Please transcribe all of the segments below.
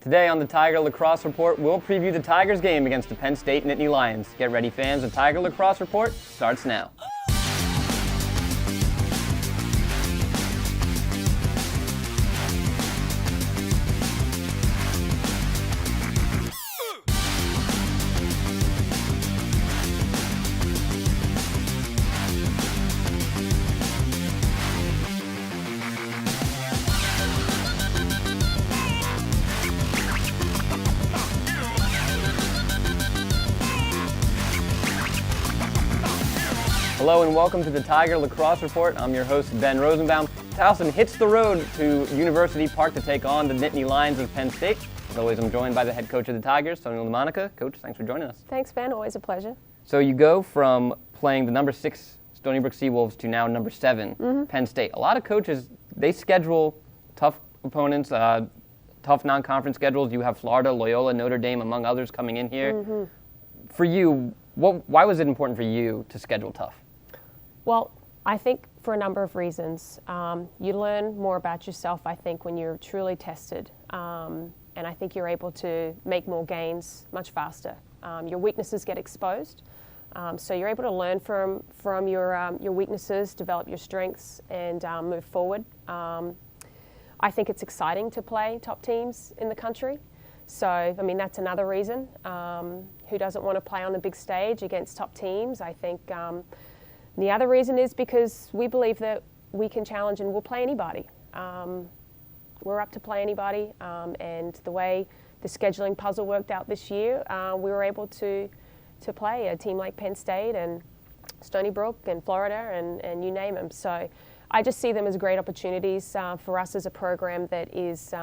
Today on the Tiger Lacrosse Report, we'll preview the Tigers game against the Penn State Nittany Lions. Get ready, fans. The Tiger Lacrosse Report starts now. Hello and welcome to the Tiger Lacrosse Report. I'm your host, Ben Rosenbaum. Towson hits the road to University Park to take on the Nittany Lions of Penn State. As always, I'm joined by the head coach of the Tigers, Sonia LaMonica. Coach, thanks for joining us. Thanks, Ben. Always a pleasure. So you go from playing the number 6 Stony Brook Seawolves to now number 7 Penn State. A lot of coaches, they schedule tough opponents, tough non-conference schedules. You have Florida, Loyola, Notre Dame, among others coming in here. For you, why was it important for you to schedule tough? Well, I think for a number of reasons. You learn more about yourself, I think, when you're truly tested. And I think you're able to make more gains much faster. Your weaknesses get exposed. So you're able to learn from your weaknesses, develop your strengths, and move forward. I think it's exciting to play top teams in the country. So, I mean, that's another reason. Who doesn't want to play on the big stage against top teams? I think the other reason is because we believe that we can challenge and we'll play anybody. We're up to play anybody, and the way the scheduling puzzle worked out this year, we were able to play a team like Penn State and Stony Brook and Florida and you name them. So I just see them as great opportunities for us as a program that is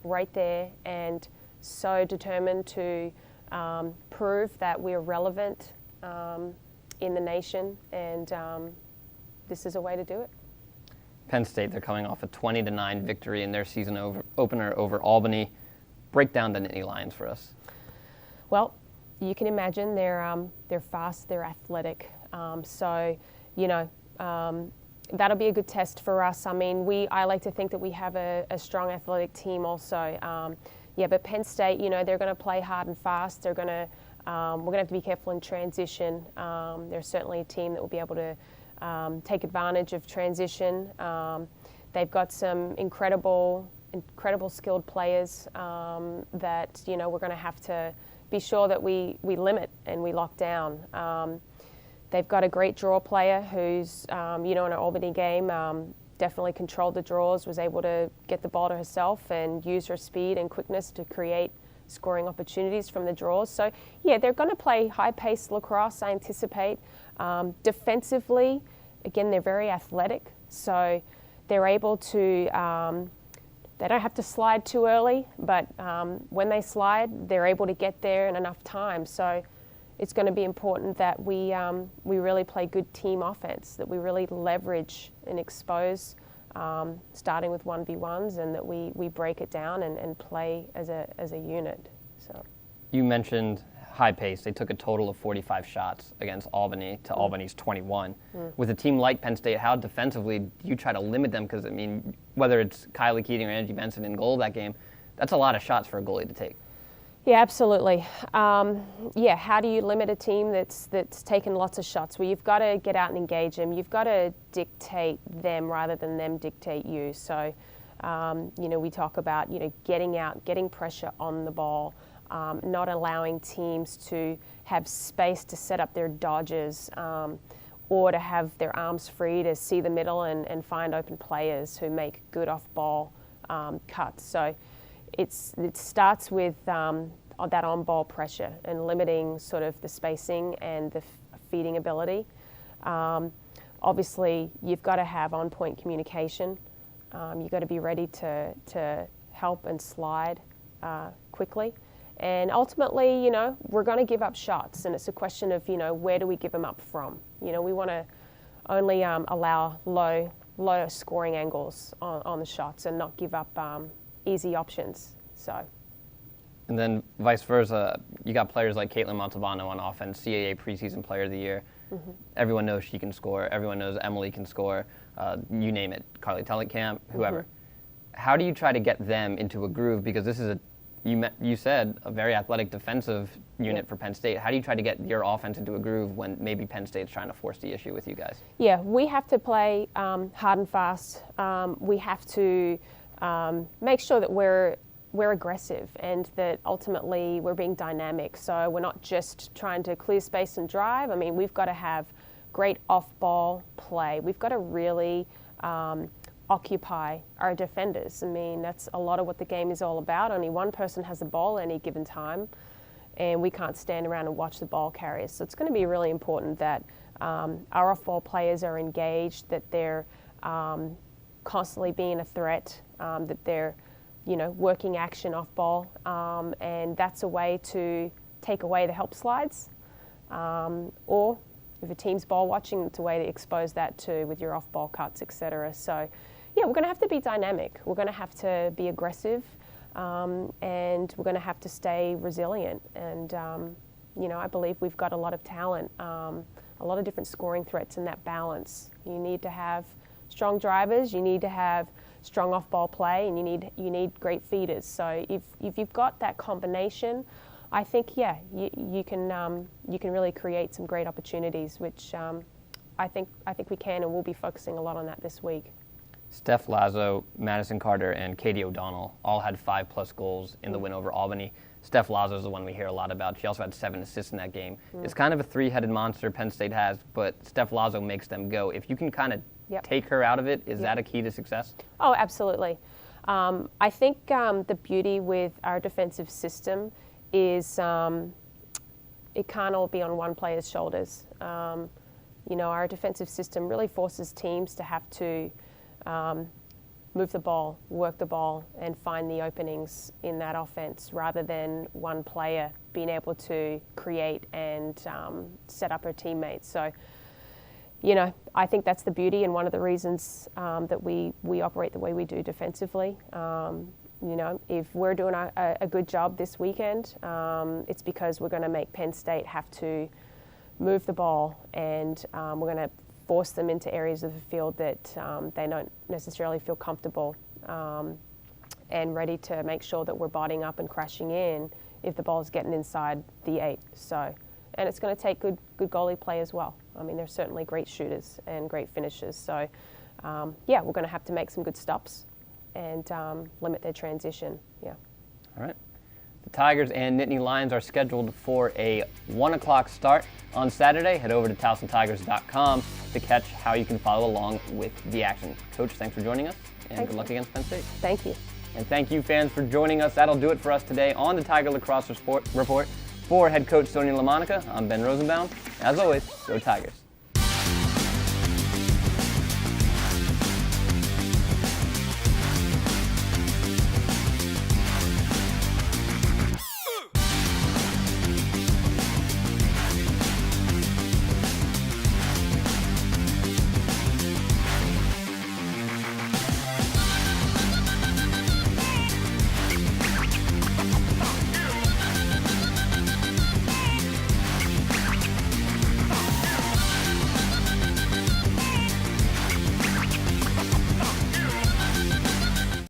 right there and so determined to prove that we're relevant in the nation, and this is a way to do it. Penn State, they're coming off a 20-9 victory in their season opener over Albany. Break down the Nittany Lions for us. Well, you can imagine they're fast, they're athletic. So, you know, that'll be a good test for us. I mean, I like to think that we have a strong athletic team also. But Penn State, you know, they're going to play hard and fast. We're going to have to be careful in transition. They're certainly a team that will be able to take advantage of transition. They've got some incredible skilled players that, you know, we're going to have to be sure that we limit and we lock down. They've got a great draw player who's, you know, in an Albany game, definitely controlled the draws, was able to get the ball to herself and use her speed and quickness to create scoring opportunities from the draws. So, yeah, they're going to play high-paced lacrosse, I anticipate. Defensively, again, they're very athletic, so they're able to, they don't have to slide too early, but when they slide, they're able to get there in enough time. So it's going to be important that we really play good team offense, that we really leverage and expose starting with 1v1s, and that we break it down and play as a unit. So you mentioned high pace. They took a total of 45 shots against Albany to Albany's 21. With a team like Penn State, how defensively do you try to limit them? Because, I mean, whether it's Kylie Keating or Angie Benson in goal that game, that's a lot of shots for a goalie to take. Yeah, absolutely. How do you limit a team that's taken lots of shots? Well, you've got to get out and engage them. You've got to dictate them rather than them dictate you. So, you know, we talk about, you know, getting out, getting pressure on the ball, not allowing teams to have space to set up their dodges or to have their arms free to see the middle and find open players who make good off-ball cuts. So it starts with that on-ball pressure and limiting sort of the spacing and the feeding ability. Obviously, you've got to have on-point communication. You've got to be ready to help and slide quickly. And ultimately, you know, we're going to give up shots, and it's a question of, you know, where do we give them up from? You know, we want to only allow low scoring angles on the shots and not give up easy options. So. And then vice versa, you got players like Caitlin Montalbano on offense, CAA preseason player of the year. Everyone knows she can score. Everyone knows Emily can score. You name it, Carly Tellenkamp, whoever. How do you try to get them into a groove? Because this is you said a very athletic defensive unit for Penn State. How do you try to get your offense into a groove when maybe Penn State's trying to force the issue with you guys? Yeah, we have to play hard and fast. We have to make sure that we're aggressive and that ultimately we're being dynamic. So we're not just trying to clear space and drive. I mean, we've got to have great off-ball play. We've got to really occupy our defenders. I mean, that's a lot of what the game is all about. Only one person has the ball any given time, and we can't stand around and watch the ball carriers. So it's going to be really important that our off-ball players are engaged, that they're constantly being a threat, that they're, working action off-ball, and that's a way to take away the help slides, or if a team's ball watching, it's a way to expose that too with your off-ball cuts, etc. So, yeah, we're going to have to be dynamic. We're going to have to be aggressive, and we're going to have to stay resilient. And, I believe we've got a lot of talent, a lot of different scoring threats in that balance. You need to have strong drivers, you need to have strong off-ball play, and you need great feeders. So if you've got that combination, I think, you can really create some great opportunities, which I think we can, and we'll be focusing a lot on that this week. Steph Lazo, Madison Carter, and Katie O'Donnell all had 5+ goals in the win over Albany. Steph Lazo is the one we hear a lot about. She also had 7 assists in that game. It's kind of a 3-headed monster Penn State has, but Steph Lazo makes them go. If you can kind of take her out of it, is that a key to success? Oh, absolutely. I think the beauty with our defensive system is it can't all be on one player's shoulders. Our defensive system really forces teams to have to move the ball, work the ball, and find the openings in that offense rather than one player being able to create and set up her teammates. So, I think that's the beauty and one of the reasons that we operate the way we do defensively. If we're doing a good job this weekend, it's because we're going to make Penn State have to move the ball, and we're going to force them into areas of the field that they don't necessarily feel comfortable and ready to make sure that we're botting up and crashing in if the ball is getting inside the 8. So, and it's going to take good goalie play as well. I mean, they're certainly great shooters and great finishers. So, we're going to have to make some good stops and limit their transition. Yeah. All right. The Tigers and Nittany Lions are scheduled for a 1 o'clock start on Saturday. Head over to TowsonTigers.com to catch how you can follow along with the action. Coach, thanks for joining us, and good luck against Penn State. Thank you. And thank you, fans, for joining us. That'll do it for us today on the Tiger Lacrosse Report. For head coach Sonia LaMonica, I'm Ben Rosenbaum. As always, go Tigers.